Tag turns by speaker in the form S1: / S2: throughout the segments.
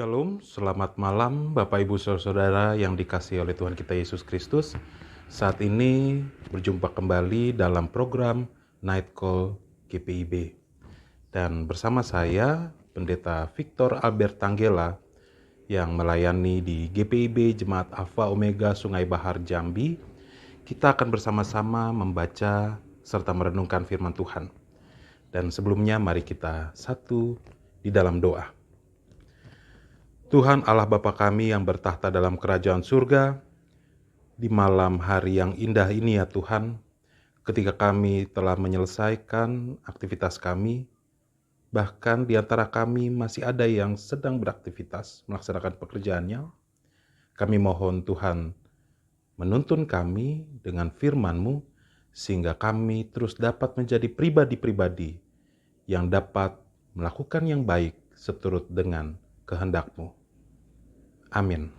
S1: Shalom, selamat malam Bapak Ibu Saudara yang dikasihi oleh Tuhan kita Yesus Kristus. Saat ini berjumpa kembali dalam program Night Call GPIB. Dan bersama saya, Pendeta Victor Albert Tanggela yang melayani di GPIB Jemaat Alpha Omega Sungai Bahar Jambi. Kita akan bersama-sama membaca serta merenungkan firman Tuhan. Dan sebelumnya mari kita satu di dalam doa. Tuhan Allah Bapa kami yang bertahta dalam kerajaan surga, di malam hari yang indah ini ya Tuhan, ketika kami telah menyelesaikan aktivitas kami, bahkan di antara kami masih ada yang sedang beraktivitas melaksanakan pekerjaannya, kami mohon Tuhan menuntun kami dengan firman-Mu, sehingga kami terus dapat menjadi pribadi-pribadi yang dapat melakukan yang baik seturut dengan kehendak-Mu. Amin.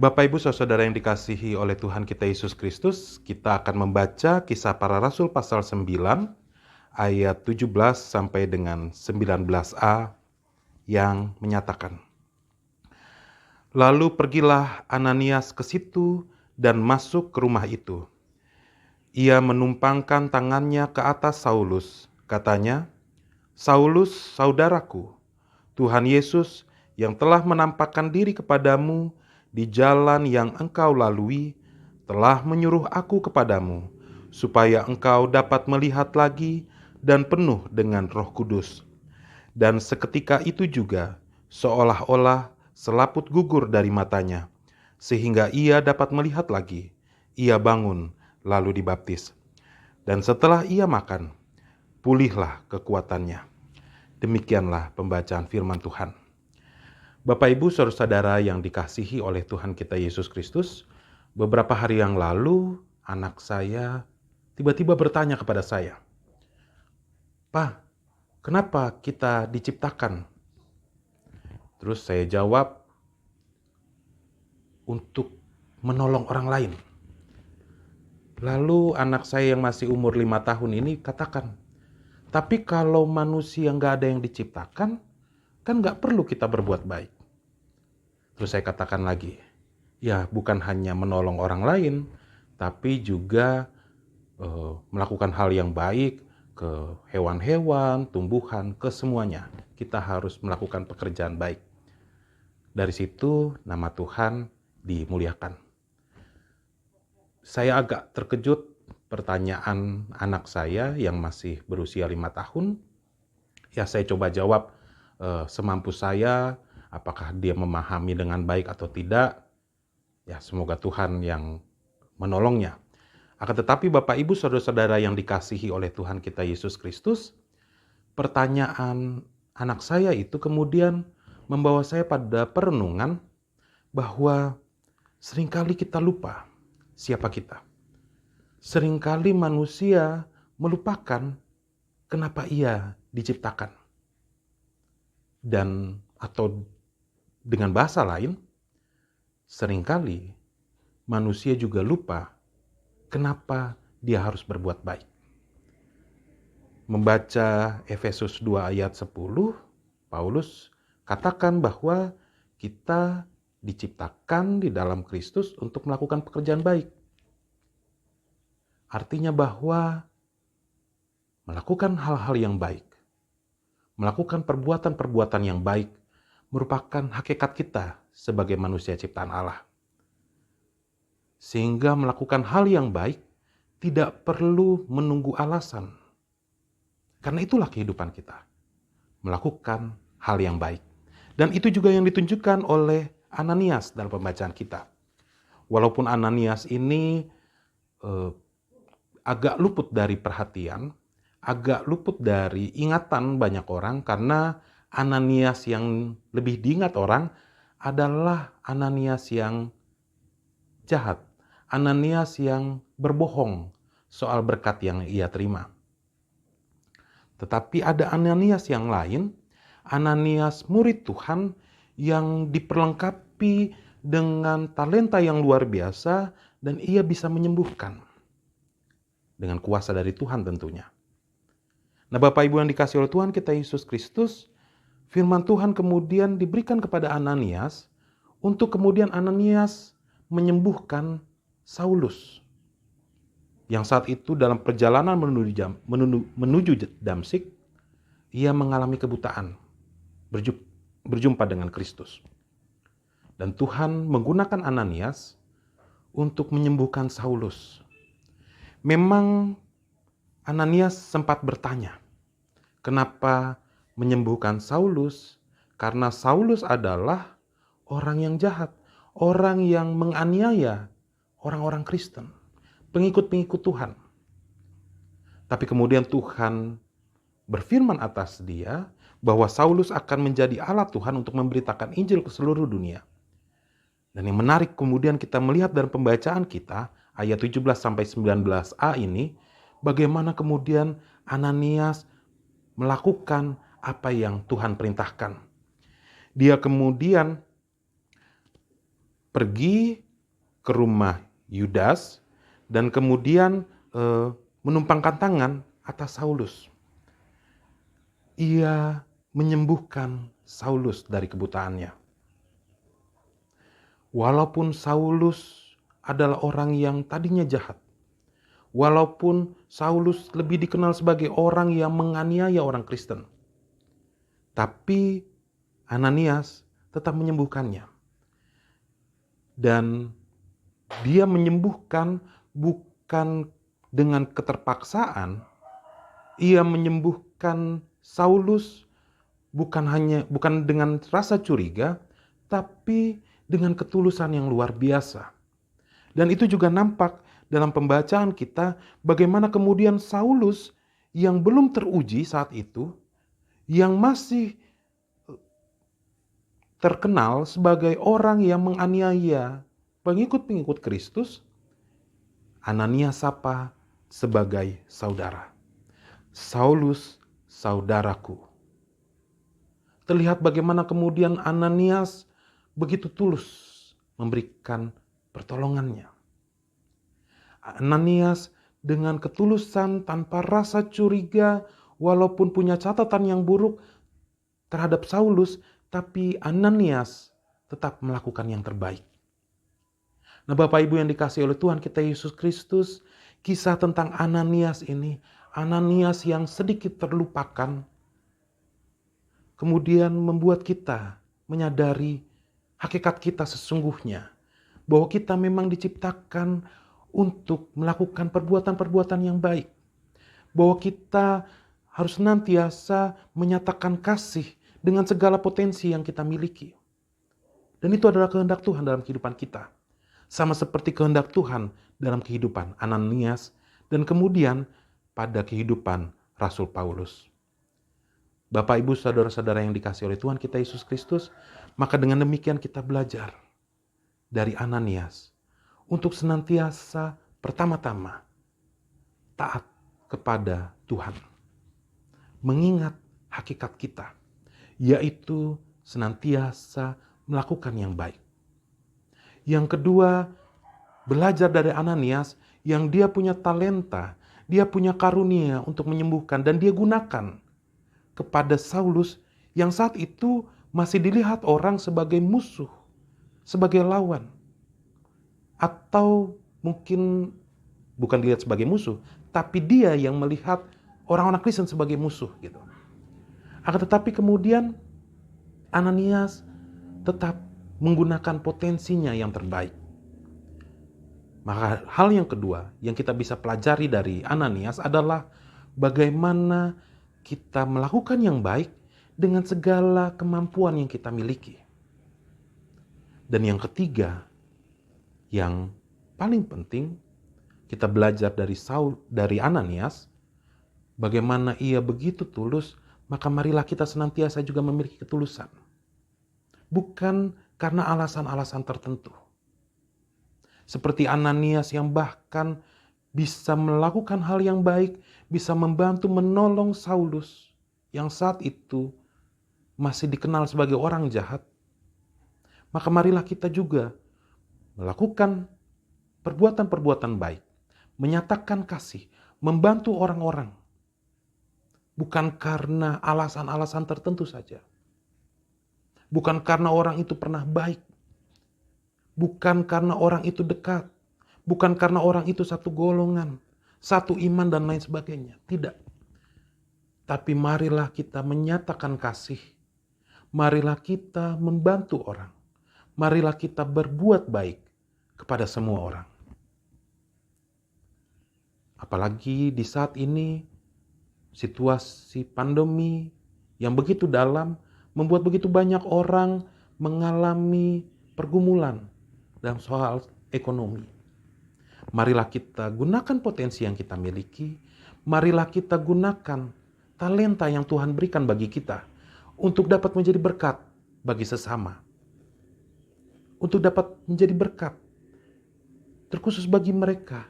S1: Bapak Ibu Saudara yang dikasihi oleh Tuhan kita Yesus Kristus, kita akan membaca Kisah Para Rasul pasal 9 ayat 17 sampai dengan 19a yang menyatakan, "Lalu pergilah Ananias ke situ dan masuk ke rumah itu. Ia menumpangkan tangannya ke atas Saulus. Katanya, 'Saulus, saudaraku, Tuhan Yesus yang telah menampakkan diri kepadamu di jalan yang engkau lalui, telah menyuruh aku kepadamu, supaya engkau dapat melihat lagi dan penuh dengan Roh Kudus.' Dan seketika itu juga, seolah-olah selaput gugur dari matanya, sehingga ia dapat melihat lagi. Ia bangun, lalu dibaptis. Dan setelah ia makan, pulihlah kekuatannya." Demikianlah pembacaan firman Tuhan. Bapak Ibu Saudara yang dikasihi oleh Tuhan kita Yesus Kristus, beberapa hari yang lalu anak saya tiba-tiba bertanya kepada saya, "Pak, kenapa kita diciptakan?" Terus saya jawab, "Untuk menolong orang lain." Lalu anak saya yang masih umur 5 tahun ini katakan, "Tapi kalau manusia nggak ada yang diciptakan, kan nggak perlu kita berbuat baik." Terus saya katakan lagi, ya bukan hanya menolong orang lain, tapi juga melakukan hal yang baik ke hewan-hewan, tumbuhan, ke semuanya. Kita harus melakukan pekerjaan baik. Dari situ nama Tuhan dimuliakan. Saya agak terkejut pertanyaan anak saya yang masih berusia 5 tahun. Ya saya coba jawab semampu saya, apakah dia memahami dengan baik atau tidak. Ya semoga Tuhan yang menolongnya. Akan tetapi Bapak Ibu Saudara-saudara yang dikasihi oleh Tuhan kita Yesus Kristus, pertanyaan anak saya itu kemudian membawa saya pada perenungan bahwa seringkali kita lupa siapa kita. Seringkali manusia melupakan kenapa ia diciptakan. Dan atau dengan bahasa lain, seringkali manusia juga lupa kenapa dia harus berbuat baik. Membaca Efesus 2 ayat 10, Paulus katakan bahwa kita diciptakan di dalam Kristus untuk melakukan pekerjaan baik. Artinya bahwa melakukan hal-hal yang baik, melakukan perbuatan-perbuatan yang baik merupakan hakikat kita sebagai manusia ciptaan Allah. Sehingga melakukan hal yang baik tidak perlu menunggu alasan. Karena itulah kehidupan kita, melakukan hal yang baik. Dan itu juga yang ditunjukkan oleh Ananias dalam pembacaan kita. Walaupun Ananias ini agak luput dari perhatian, agak luput dari ingatan banyak orang, karena Ananias yang lebih diingat orang adalah Ananias yang jahat, Ananias yang berbohong soal berkat yang ia terima. Tetapi ada Ananias yang lain, Ananias murid Tuhan yang diperlengkapi dengan talenta yang luar biasa dan ia bisa menyembuhkan dengan kuasa dari Tuhan tentunya. Nah Bapak Ibu yang dikasihi oleh Tuhan kita Yesus Kristus, firman Tuhan kemudian diberikan kepada Ananias untuk kemudian Ananias menyembuhkan Saulus. Yang saat itu dalam perjalanan menuju Damsyik, ia mengalami kebutaan, berjumpa dengan Kristus. Dan Tuhan menggunakan Ananias untuk menyembuhkan Saulus. Memang Ananias sempat bertanya, kenapa menyembuhkan Saulus? Karena Saulus adalah orang yang jahat, orang yang menganiaya orang-orang Kristen, pengikut-pengikut Tuhan. Tapi kemudian Tuhan berfirman atas dia bahwa Saulus akan menjadi alat Tuhan untuk memberitakan Injil ke seluruh dunia. Dan yang menarik kemudian kita melihat dalam pembacaan kita, ayat 17-19a ini, bagaimana kemudian Ananias melakukan apa yang Tuhan perintahkan. Dia kemudian pergi ke rumah Yudas dan kemudian menumpangkan tangan atas Saulus. Ia menyembuhkan Saulus dari kebutaannya. Walaupun Saulus adalah orang yang tadinya jahat, walaupun Saulus lebih dikenal sebagai orang yang menganiaya orang Kristen, tapi Ananias tetap menyembuhkannya. Dan dia menyembuhkan bukan dengan keterpaksaan, ia menyembuhkan Saulus bukan dengan rasa curiga, tapi dengan ketulusan yang luar biasa. Dan itu juga nampak dalam pembacaan kita bagaimana kemudian Saulus yang belum teruji saat itu, yang masih terkenal sebagai orang yang menganiaya pengikut-pengikut Kristus, Ananias sapa sebagai saudara. Saulus, saudaraku. Terlihat bagaimana kemudian Ananias begitu tulus memberikan pertolongannya. Ananias dengan ketulusan tanpa rasa curiga, walaupun punya catatan yang buruk terhadap Saulus, tapi Ananias tetap melakukan yang terbaik. Nah, Bapak Ibu yang dikasihi oleh Tuhan kita Yesus Kristus, kisah tentang Ananias ini, Ananias yang sedikit terlupakan, kemudian membuat kita menyadari hakikat kita sesungguhnya, bahwa kita memang diciptakan untuk melakukan perbuatan-perbuatan yang baik, bahwa kita harus senantiasa menyatakan kasih dengan segala potensi yang kita miliki. Dan itu adalah kehendak Tuhan dalam kehidupan kita. Sama seperti kehendak Tuhan dalam kehidupan Ananias dan kemudian pada kehidupan Rasul Paulus. Bapak, Ibu, saudara-saudara yang dikasihi oleh Tuhan kita Yesus Kristus, maka dengan demikian kita belajar dari Ananias untuk senantiasa pertama-tama taat kepada Tuhan. Mengingat hakikat kita, yaitu senantiasa melakukan yang baik. Yang kedua, belajar dari Ananias yang dia punya talenta, dia punya karunia untuk menyembuhkan dan dia gunakan kepada Saulus yang saat itu masih dilihat orang sebagai musuh, sebagai lawan. Atau mungkin bukan dilihat sebagai musuh, tapi dia yang melihat orang-orang Kristen sebagai musuh gitu. Akan tetapi kemudian Ananias tetap menggunakan potensinya yang terbaik. Maka hal yang kedua yang kita bisa pelajari dari Ananias adalah bagaimana kita melakukan yang baik dengan segala kemampuan yang kita miliki. Dan yang ketiga, yang paling penting, kita belajar dari Ananias, bagaimana ia begitu tulus, maka marilah kita senantiasa juga memiliki ketulusan. Bukan karena alasan-alasan tertentu. Seperti Ananias yang bahkan bisa melakukan hal yang baik, bisa membantu menolong Saulus yang saat itu masih dikenal sebagai orang jahat. Maka marilah kita juga melakukan perbuatan-perbuatan baik, menyatakan kasih, membantu orang-orang. Bukan karena alasan-alasan tertentu saja. bukan karena orang itu pernah baik, bukan karena orang itu dekat, bukan karena orang itu satu golongan, satu iman dan lain sebagainya. Tidak. Tapi marilah kita menyatakan kasih. Marilah kita membantu orang. Marilah kita berbuat baik kepada semua orang. Apalagi di saat ini, situasi pandemi yang begitu dalam membuat begitu banyak orang mengalami pergumulan dalam soal ekonomi. Marilah kita gunakan potensi yang kita miliki. Marilah kita gunakan talenta yang Tuhan berikan bagi kita untuk dapat menjadi berkat bagi sesama. Untuk dapat menjadi berkat terkhusus bagi mereka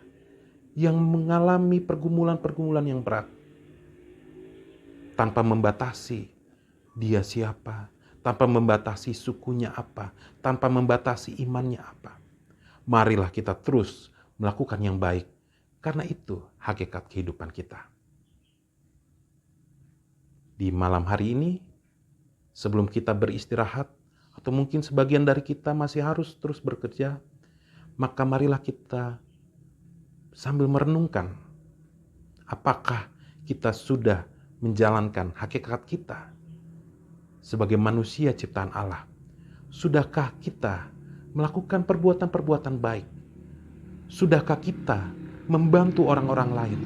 S1: yang mengalami pergumulan-pergumulan yang berat. Tanpa membatasi dia siapa, tanpa membatasi sukunya apa, tanpa membatasi imannya apa. Marilah kita terus melakukan yang baik, karena itu hakikat kehidupan kita. Di malam hari ini, sebelum kita beristirahat, atau mungkin sebagian dari kita masih harus terus bekerja, maka marilah kita sambil merenungkan, apakah kita sudah menjalankan hakikat kita sebagai manusia ciptaan Allah? Sudahkah kita melakukan perbuatan-perbuatan baik? Sudahkah kita membantu orang-orang lain?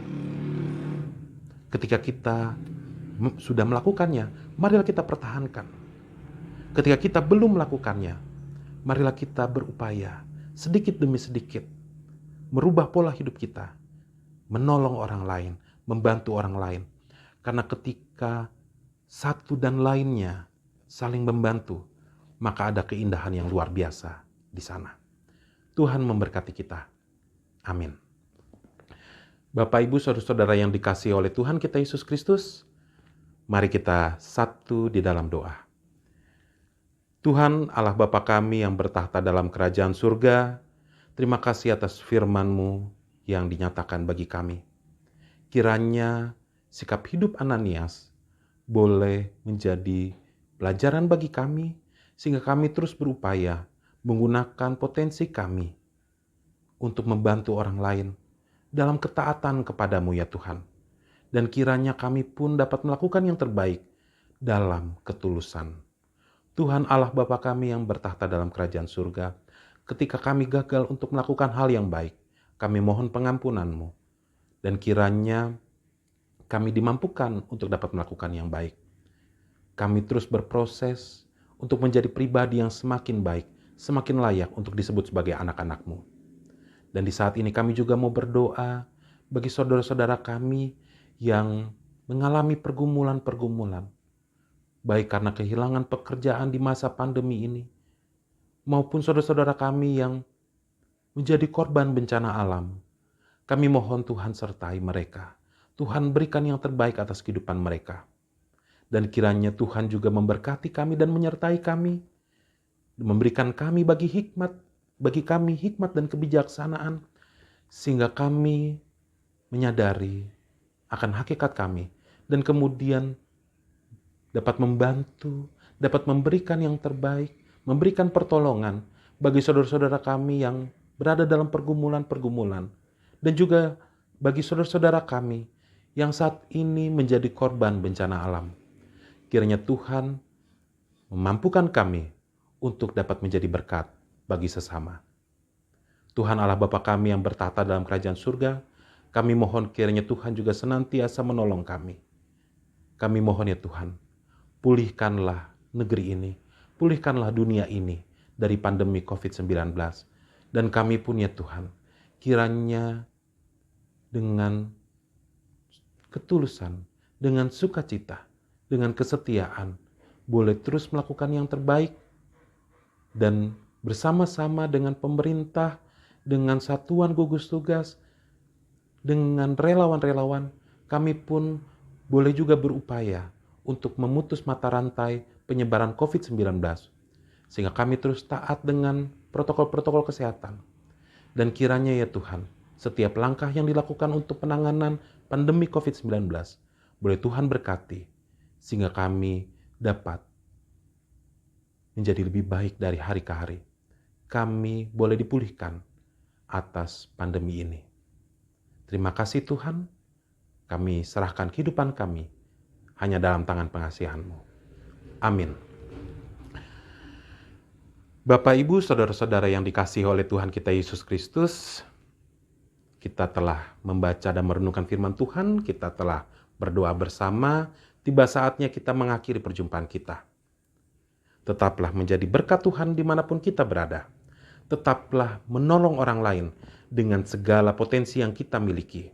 S1: Ketika kita sudah melakukannya, marilah kita pertahankan. Ketika kita belum melakukannya, marilah kita berupaya sedikit demi sedikit merubah pola hidup kita, menolong orang lain, membantu orang lain. Karena ketika satu dan lainnya saling membantu, maka ada keindahan yang luar biasa di sana. Tuhan memberkati kita. Amin. Bapak, Ibu, saudara-saudara yang dikasihi oleh Tuhan kita Yesus Kristus, mari kita satu di dalam doa. Tuhan Allah Bapa kami yang bertahta dalam kerajaan surga, terima kasih atas firman-Mu yang dinyatakan bagi kami. Kiranya sikap hidup Ananias boleh menjadi pelajaran bagi kami, sehingga kami terus berupaya menggunakan potensi kami untuk membantu orang lain dalam ketaatan kepadamu ya Tuhan. Dan kiranya kami pun dapat melakukan yang terbaik dalam ketulusan. Tuhan Allah Bapa kami yang bertahta dalam kerajaan surga, ketika kami gagal untuk melakukan hal yang baik, kami mohon pengampunan-Mu. Dan kiranya kami dimampukan untuk dapat melakukan yang baik. Kami terus berproses untuk menjadi pribadi yang semakin baik, semakin layak untuk disebut sebagai anak-anak-Mu. Dan di saat ini kami juga mau berdoa bagi saudara-saudara kami yang mengalami pergumulan-pergumulan, baik karena kehilangan pekerjaan di masa pandemi ini, maupun saudara-saudara kami yang menjadi korban bencana alam. Kami mohon Tuhan sertai mereka. Tuhan berikan yang terbaik atas kehidupan mereka. Dan kiranya Tuhan juga memberkati kami dan menyertai kami, memberikan kami bagi kami hikmat dan kebijaksanaan, sehingga kami menyadari akan hakikat kami, dan kemudian dapat membantu, dapat memberikan yang terbaik, memberikan pertolongan bagi saudara-saudara kami yang berada dalam pergumulan-pergumulan, dan juga bagi saudara-saudara kami yang saat ini menjadi korban bencana alam. Kiranya Tuhan memampukan kami untuk dapat menjadi berkat bagi sesama. Tuhan Allah Bapa kami yang bertahta dalam kerajaan surga, kami mohon kiranya Tuhan juga senantiasa menolong kami. Kami mohon ya Tuhan, pulihkanlah negeri ini, pulihkanlah dunia ini dari pandemi COVID-19. Dan kami pun ya Tuhan, kiranya dengan ketulusan, dengan sukacita, dengan kesetiaan, boleh terus melakukan yang terbaik, dan bersama-sama dengan pemerintah, dengan satuan gugus tugas, dengan relawan-relawan, kami pun boleh juga berupaya untuk memutus mata rantai penyebaran COVID-19, sehingga kami terus taat dengan protokol-protokol kesehatan. Dan kiranya ya Tuhan, setiap langkah yang dilakukan untuk penanganan pandemi COVID-19, boleh Tuhan berkati, sehingga kami dapat menjadi lebih baik dari hari ke hari. Kami boleh dipulihkan atas pandemi ini. Terima kasih Tuhan, kami serahkan kehidupan kami hanya dalam tangan pengasihan-Mu. Amin. Bapak, Ibu, saudara-saudara yang dikasihi oleh Tuhan kita Yesus Kristus, kita telah membaca dan merenungkan firman Tuhan, kita telah berdoa bersama, tiba saatnya kita mengakhiri perjumpaan kita. Tetaplah menjadi berkat Tuhan dimanapun kita berada. Tetaplah menolong orang lain dengan segala potensi yang kita miliki.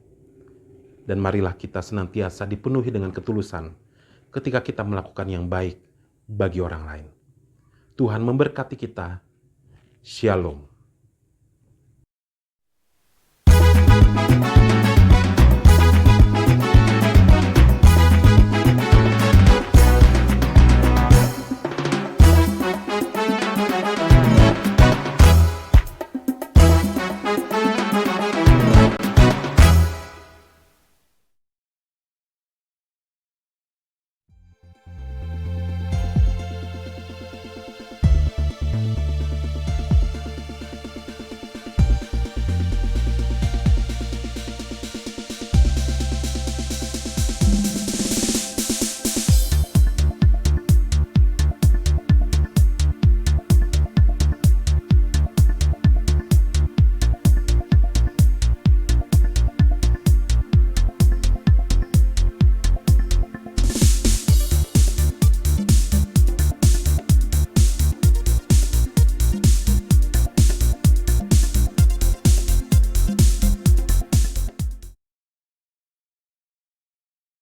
S1: Dan marilah kita senantiasa dipenuhi dengan ketulusan ketika kita melakukan yang baik bagi orang lain. Tuhan memberkati kita. Shalom.